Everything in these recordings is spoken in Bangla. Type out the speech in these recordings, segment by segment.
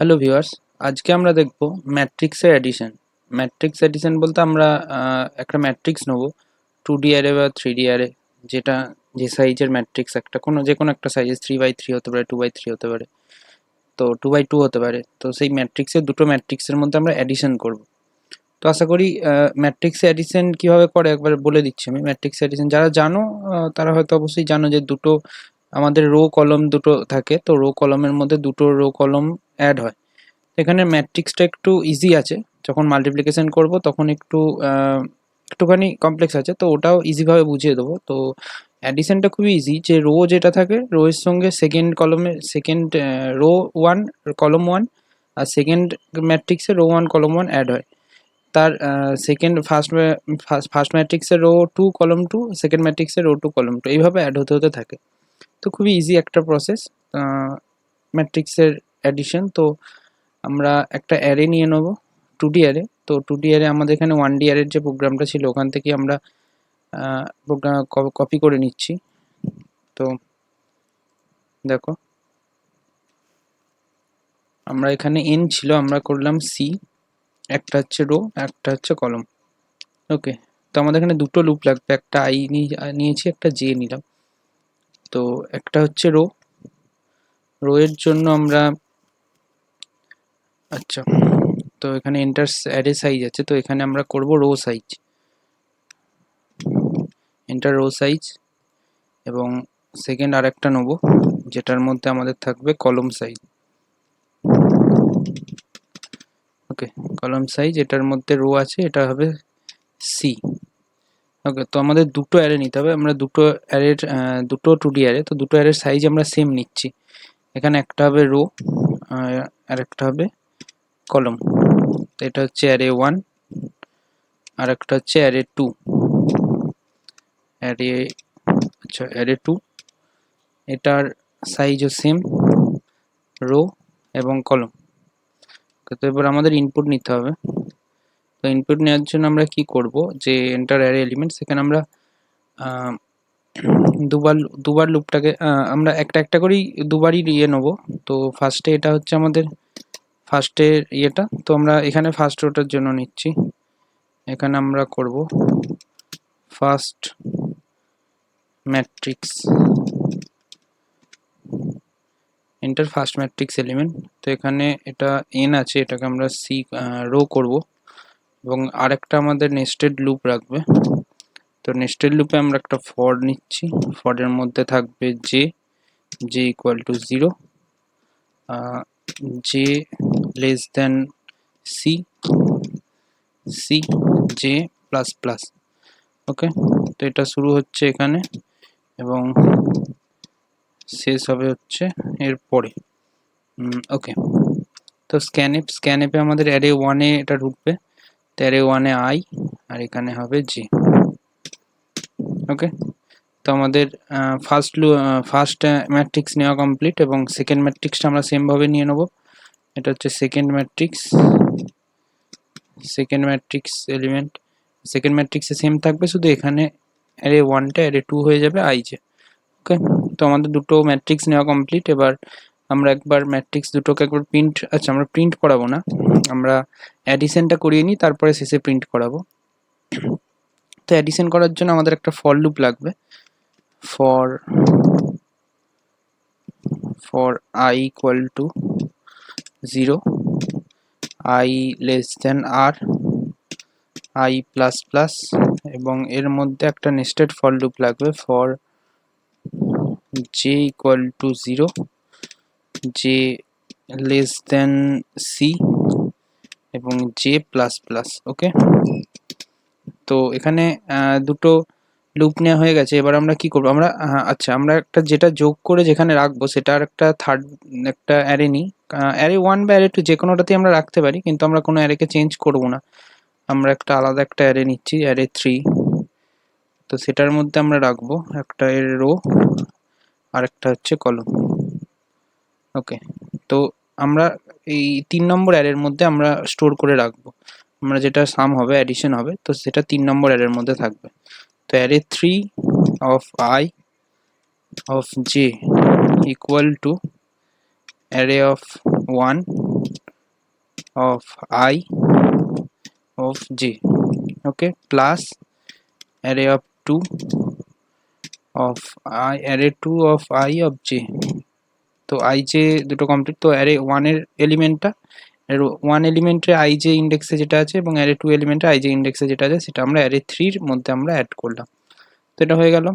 হ্যালো ভিউয়ার্স, আজকে আমরা দেখব ম্যাট্রিক্সের এডিশন। ম্যাট্রিক্স এডিশন বলতে আমরা একটা ম্যাট্রিক্স নেব, 2D অ্যারে বা 3D অ্যারে, যেটা যে সাইজের ম্যাট্রিক্স একটা যে কোনো একটা সাইজের 3x3 হতে পারে, 2x3 হতে পারে, তো 2x2 হতে পারে। তো সেই ম্যাট্রিক্সের দুটো ম্যাট্রিক্সের মধ্যে আমরা এডিশন করব। তো আশা করি ম্যাট্রিক্স এডিশন কীভাবে করে একবার বলে দিচ্ছি আমি। ম্যাট্রিক্স এডিশন যারা জানো তারা হয়তো অবশ্যই জানো যে দুটো আমাদের রো কলম দুটো থাকে, তো রো কলমের মধ্যে দুটো রো কলম অ্যাড হয়। এখানে ম্যাট্রিক্সটা একটু ইজি আছে, যখন মাল্টিপ্লিকেশন করব তখন একটুখানি কমপ্লেক্স আছে, তো ওটাও ইজিভাবে বুঝিয়ে দেবো। তো অ্যাডিশনটা খুবই ইজি, যে রো যেটা থাকে রো এর সঙ্গে সেকেন্ড কলমে সেকেন্ড রো ওয়ান কলম ওয়ান, আর সেকেন্ড ম্যাট্রিক্সে রো ওয়ান কলম ওয়ান অ্যাড হয়। তার ফার্স্ট ম্যাট্রিক্সের রো টু কলম টু, সেকেন্ড ম্যাট্রিক্সের রো টু কলম টু, এইভাবে অ্যাড হতে হতে থাকে। তো খুবই ইজি একটা প্রসেস ম্যাট্রিক্সের অ্যাডিশন। তো আমরা একটা অ্যারে নিয়ে নেব, 2D অ্যারে। তো 2D অ্যারে আমাদের এখানে 1D অ্যারের যে প্রোগ্রামটা ছিল ওখান থেকে আমরা প্রোগ্রাম কপি করে নিচ্ছি। তো দেখো, আমরা এখানে n ছিল, আমরা করলাম c, একটা হচ্ছে রো, একটা হচ্ছে কলম। ওকে, তো আমাদের এখানে দুটো লুপ লাগবে, একটা i নিয়েছি, একটা j নিলাম। তো একটা হচ্ছে রো, রো এর জন্য আমরা আচ্ছা, তো এখানে এন্টার অ্যারে সাইজ আছে, তো এখানে আমরা করব row size, enter row size. এবং সেকেন্ড আরেকটা নেব যেটার মধ্যে আমাদের থাকবে কলম সাইজ। ওকে, কলম সাইজ, এটার মধ্যে রো আছে, এটা হবে সি। ওকে, তো আমাদের দুটো অ্যারে নিতে হবে, আমরা দুটো অ্যারের দুটো 2D অ্যারে, তো দুটো অ্যারের সাইজ আমরা সেম নিচ্ছি। এখানে একটা হবে রো আর একটা হবে কলম। তো এটা হচ্ছে অ্যারে 1 আর একটা হচ্ছে অ্যারে 2, অ্যারে 2, এটার সাইজও সেম, রো এবং কলম। তো এবার আমাদের ইনপুট নিতে হবে। তো ইনপুট নেওয়ার জন্য আমরা কি করব, যে এন্টার অ্যারে এলিমেন্ট, সেখানে আমরা দুবার লুপটাকে আমরা একটা করেই দুবারই নেবো। তো ফার্স্টে এটা হচ্ছে আমাদের ফার্স্টের ইয়েটা, তো আমরা এখানে ফার্স্ট রোটার জন্য নিচ্ছি। এখানে আমরা করব first matrix, enter first matrix element. তো এখানে এটা n আছে, এটাকে আমরা c রো করব, এবং আরেকটা আমাদের নেস্টেড লুপ রাখবে। তো নেস্টেড লুপে আমরা একটা ফর নিচ্ছি, ফরের মধ্যে থাকবে j equal to 0, j less than c j plus plus. Okay, তো এটা শুরু হচ্ছে এখানে এবং শেষ হবে হচ্ছে এর পরে। ওকে, তো স্ক্যানএপে আমাদের অ্যারে 1-এ এটা ঢুকবে, তো অ্যারে 1-এ i আর এখানে হবে j। ওকে, তো আমাদের ফার্স্ট ম্যাট্রিক্স নেওয়া কমপ্লিট, এবং সেকেন্ড ম্যাট্রিক্সটা আমরা সেমভাবে নিয়ে নেব। এটা হচ্ছে সেকেন্ড ম্যাট্রিক্স এলিমেন্ট, সেকেন্ড ম্যাট্রিক্সে সেম থাকবে, শুধু এখানে অ্যারে 1টা অ্যারে 2 হয়ে যাবে i-j। ওকে, তো আমাদের দুটো ম্যাট্রিক্স নেওয়া কমপ্লিট। এবার আমরা একবার ম্যাট্রিক্স দুটোকে একবার আমরা প্রিন্ট করাবো না, আমরা অ্যাডিশনটা করিয়ে নিই, তারপরে শেষে প্রিন্ট করাবো। তো অ্যাডিশন করার জন্য আমাদের একটা ফর লুপ লাগবে, for I equal to 0, I less than r, I plus plus, এবং এর মধ্যে একটা নেস্টেড ফর লুপ লাগবে for j equal to 0, j less than c, এবং j plus plus। ওকে, তো এখানে দুটো লুপ নেওয়া হয়ে গেছে। এবার আমরা কি করবো, আমরা আমরা একটা যেটা যোগ করে যেখানে রাখবো সেটার একটা একটা অ্যারে নিই, অ্যারে 1 বা অ্যারে 2 যে কোনোটাতেই আমরা রাখতে পারি, কিন্তু আমরা কোনো অ্যারেকে চেঞ্জ করবো না। আমরা একটা আলাদা একটা অ্যারে নিচ্ছি, অ্যারে 3। তো সেটার মধ্যে আমরা রাখবো একটা এর রো আর একটা হচ্ছে কলম। ওকে, তো আমরা এই 3 নম্বর অ্যারের মধ্যে আমরা স্টোর করে রাখবো, আমরা যেটা সাম হবে, অ্যাডিশন হবে, তো সেটা 3 নম্বর অ্যারের মধ্যে থাকবে। তো array 3 of I of j equal to array of 1 of I of j, okay, plus array of 2 of I, array 2 of I of j। তো I j দুটো কমপ্লিট। তো array 1 এর এলিমেন্টটা, এর 1 এলিমেন্টে I j ইন্ডেক্সে যেটা আছে এবং array 2 এলিমেন্টে I j ইন্ডেক্সে যেটা আছে সেটা আমরা array 3 এর মধ্যে আমরা অ্যাড করলাম। তো এটা হয়ে গেল।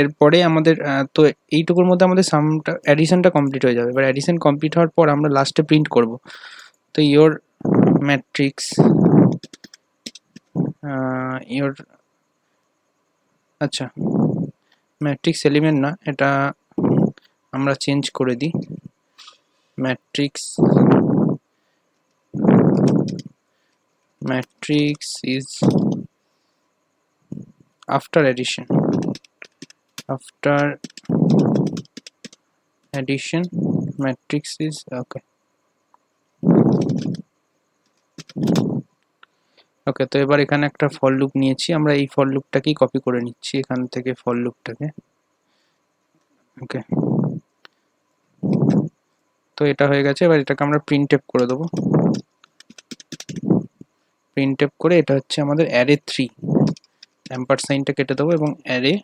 এরপরে আমাদের তো এইটুকুর মধ্যে আমাদের সামটা অ্যাডিশনটা কমপ্লিট হয়ে যাবে। এবার অ্যাডিশন কমপ্লিট হওয়ার পর আমরা লাস্টে প্রিন্ট করব। তো ইওর ম্যাট্রিক্স ইওর, আচ্ছা ম্যাট্রিক্স এলিমেন্ট না, এটা আমরা চেঞ্জ করে দিই। Matrix is after addition matrix is okay। ওকে, তো এবার এখানে একটা ফর লুপ নিয়েছি আমরা, এই ফর লুপটাকেই কপি করে নিচ্ছি এখান থেকে, ফর লুপটাকে। ওকে, তো এটা হয়ে গেছে। এবার এটাকে আমরা প্রিন্টএফ করে দেবো। প্রিন্টএফ করে এটা হচ্ছে আমাদের অ্যারে 3, অ্যাম্পারসাইনটা কেটে দেবো এবং অ্যারে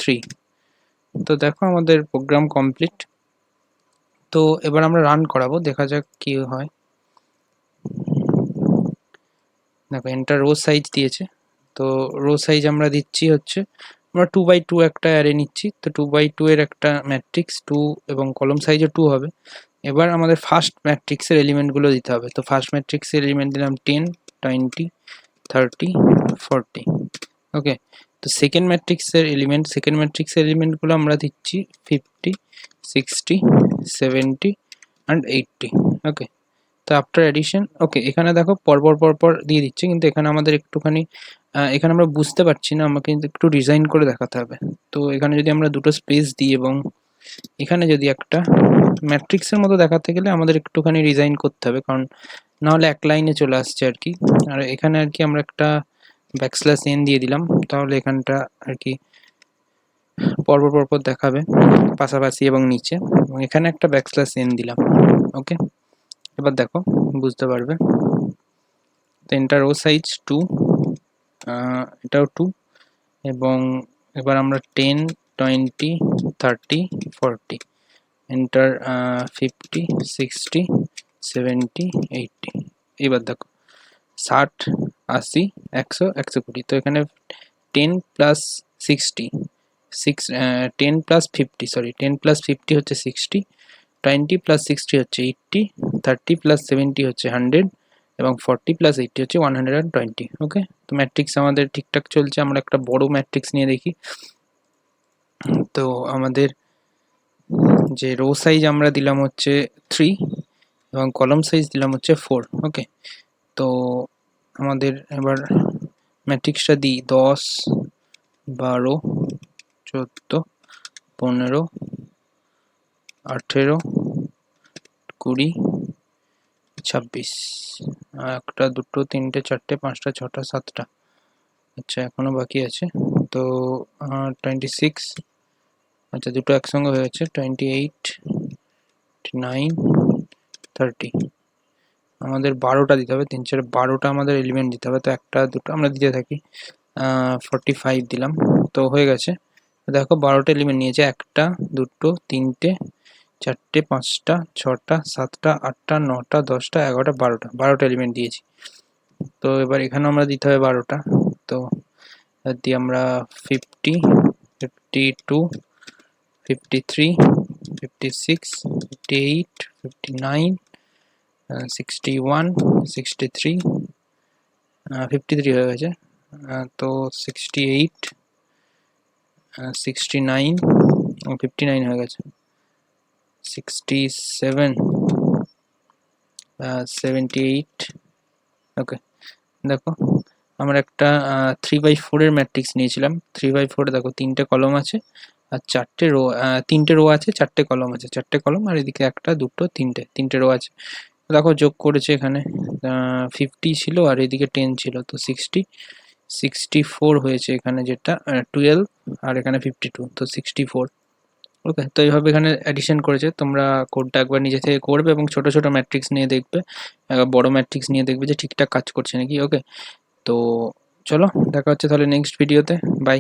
3। তো দেখো আমাদের প্রোগ্রাম কমপ্লিট। তো এবার আমরা রান করাবো, দেখা যাক কি হয়। দেখো এন্টার রো সাইজ দিয়েছে। তো রো সাইজ আমরা দিচ্ছি হচ্ছে, আমরা 2x2 একটা অ্যারে নিচ্ছি। তো 2x2 এর একটা ম্যাট্রিক্স 2 এবং কলম সাইজও 2 হবে। এবার আমাদের ফার্স্ট ম্যাট্রিক্সের এলিমেন্টগুলো দিতে হবে। তো ফার্স্ট ম্যাট্রিক্সের এলিমেন্ট দিলাম 10, 20, 30, 40। ওকে, তো সেকেন্ড ম্যাট্রিক্সের এলিমেন্টগুলো আমরা দিচ্ছি 50, 60, 70 and 80। ওকে, তো আফটার এডিশন, ওকে এখানে দেখো পরপর দিয়ে দিচ্ছে, কিন্তু এখানে আমাদের একটুখানি এখানে আমরা বুঝতে পারছি না, আমাকে কিন্তু একটু ডিজাইন করে দেখাতে হবে। তো এখানে যদি আমরা দুটো স্পেস দিই এবং এখানে যদি একটা ম্যাট্রিক্সের মতো দেখাতে গেলে আমাদের একটুখানি ডিজাইন করতে হবে, কারণ না হলে এক লাইনে চলে আসছে আর কি। আর এখানে আর কি আমরা একটা ব্যাকস্ল্যাশ n দিয়ে দিলাম, তাহলে এখানটা আর কি পরপর দেখাবে পাশাপাশি এবং নিচে, এবং এখানে একটা ব্যাকস্ল্যাশ n দিলাম। ওকে, এবার দেখো বুঝতে পারবে। তো এন্টার রো সাইজ 2, এটাও 2, এবং এবার আমরা 10, 20, 30, 40, এন্টার 50, 60, 70, 80। এবার দেখো 60, 80, 100, 120। তো এখানে 10 প্লাস 60, 10 প্লাস 50, সরি 10 প্লাস 50 হচ্ছে 60, 20 প্লাস 60 হচ্ছে 80, 30 প্লাস 70 হচ্ছে 100 এবং 40 প্লাস 80 হচ্ছে 120। ওকে, তো ম্যাট্রিক্স আমাদের ঠিকঠাক চলছে। আমরা একটা বড় ম্যাট্রিক্স নিয়ে দেখি। তো আমাদের যে রো সাইজ আমরা দিলাম হচ্ছে 3 এবং কলম সাইজ দিলাম হচ্ছে 4। ওকে, তো আমাদের এবার ম্যাট্রিক্সটা দিই 10, 12, 14, 15, 18, 20, 26, একটা, দুটো, তিনটে, চারটে, পাঁচটা, ছটা, সাতটা, আচ্ছা এখনো বাকি আছে। তো 26, আচ্ছা দুটো একসঙ্গে হয়েছে, 28, 9, 30। আমাদের 12টা দিতে হবে, 3, 4, 12টা আমাদের এলিমেন্ট দিতে হবে। তো একটা দুটো আমরা দিতে থাকি, 45 দিলাম। তো হয়ে গেছে। দেখো 12টা এলিমেন্ট নিয়েছে, একটা, দুটো, তিনটে, চারটে, পাঁচটা, ছটা, সাতটা, আটটা, নটা, 10টা, 11টা, 12টা এলিমেন্ট দিয়েছি। তো এবার এখানে আমরা দিতে হবে 12টা। তো দিয়ে আমরা 50, 52, 53, 56, 58, 59, 61, 63, 53 হয়ে গেছে। তো 68, 69 এবং 59 হয়ে গেছে, 67, 78। ওকে, দেখো আমরা একটা 3x4 এর ম্যাট্রিক্স নিয়েছিলাম। 3x4 দেখো 3টে কলম আছে আর 4টে রো, 3টে রো আছে, 4টে কলম আছে, 4টে কলম আর এদিকে একটা, দুটো, তিনটে রো আছে। দেখো যোগ করেছে এখানে 50 ছিল আর এদিকে 10 ছিল, তো 60, 64 হয়েছে এখানে, যেটা 12 আর এখানে 52, তো 64। ওকে, তো এইভাবে এখানে অ্যাডিশন করেছে। তোমরা কোডটা একবার নিজে থেকে করবে এবং ছোট ছোট ম্যাট্রিক্স নিয়ে দেখবে, বড় ম্যাট্রিক্স নিয়ে দেখবে যে ঠিকঠাক কাজ করছে নাকি। ওকে, তো চলো দেখা হচ্ছে তাহলে নেক্সট ভিডিওতে। বাই।